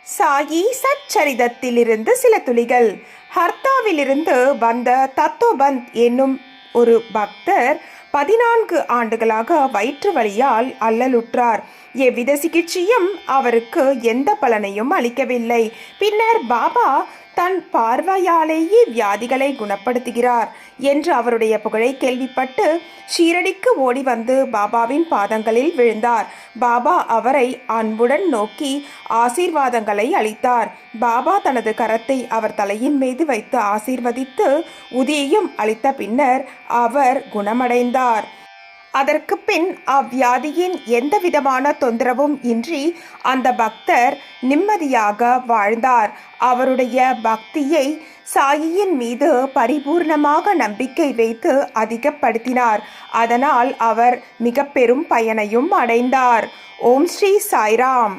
சாயி சச்சரிதத்திலிருந்து சில துளிகள். ஹர்தாவிலிருந்து வந்த தத்தோபந்த் என்னும் ஒரு பக்தர் 14 ஆண்டுகளாக வயிற்று வலியால் அல்லலுற்றார். எவ்வித சிகிச்சையும் அவருக்கு எந்த பலனையும் அளிக்கவில்லை. பின்னர் பாபா தன் பார்வையாலேயே வியாதிகளை குணப்படுத்துகிறார் என்று அவருடைய புகழை கேள்விப்பட்டு ஷீரடிக்கு ஓடி வந்து பாபாவின் பாதங்களில் விழுந்தார். பாபா அவரை அன்புடன் நோக்கி ஆசீர்வாதங்களை அளித்தார். பாபா தனது கரத்தை அவர் தலையின் மீது வைத்து ஆசீர்வதித்து உதியையும் அளித்த பின்னர் அவர் குணமடைந்தார். அதற்கு பின் அவ்வியாதியின் எந்தவிதமான தொந்தரவும் இன்றி அந்த பக்தர் நிம்மதியாக வாழ்ந்தார். அவருடைய பக்தியை சாயியின் மீது பரிபூர்ணமாக நம்பிக்கை வைத்து அதிகப்படுத்தினார். அதனால் அவர் மிக பெரும் பயனையும் அடைந்தார். ஓம் ஸ்ரீ சாய்ராம்.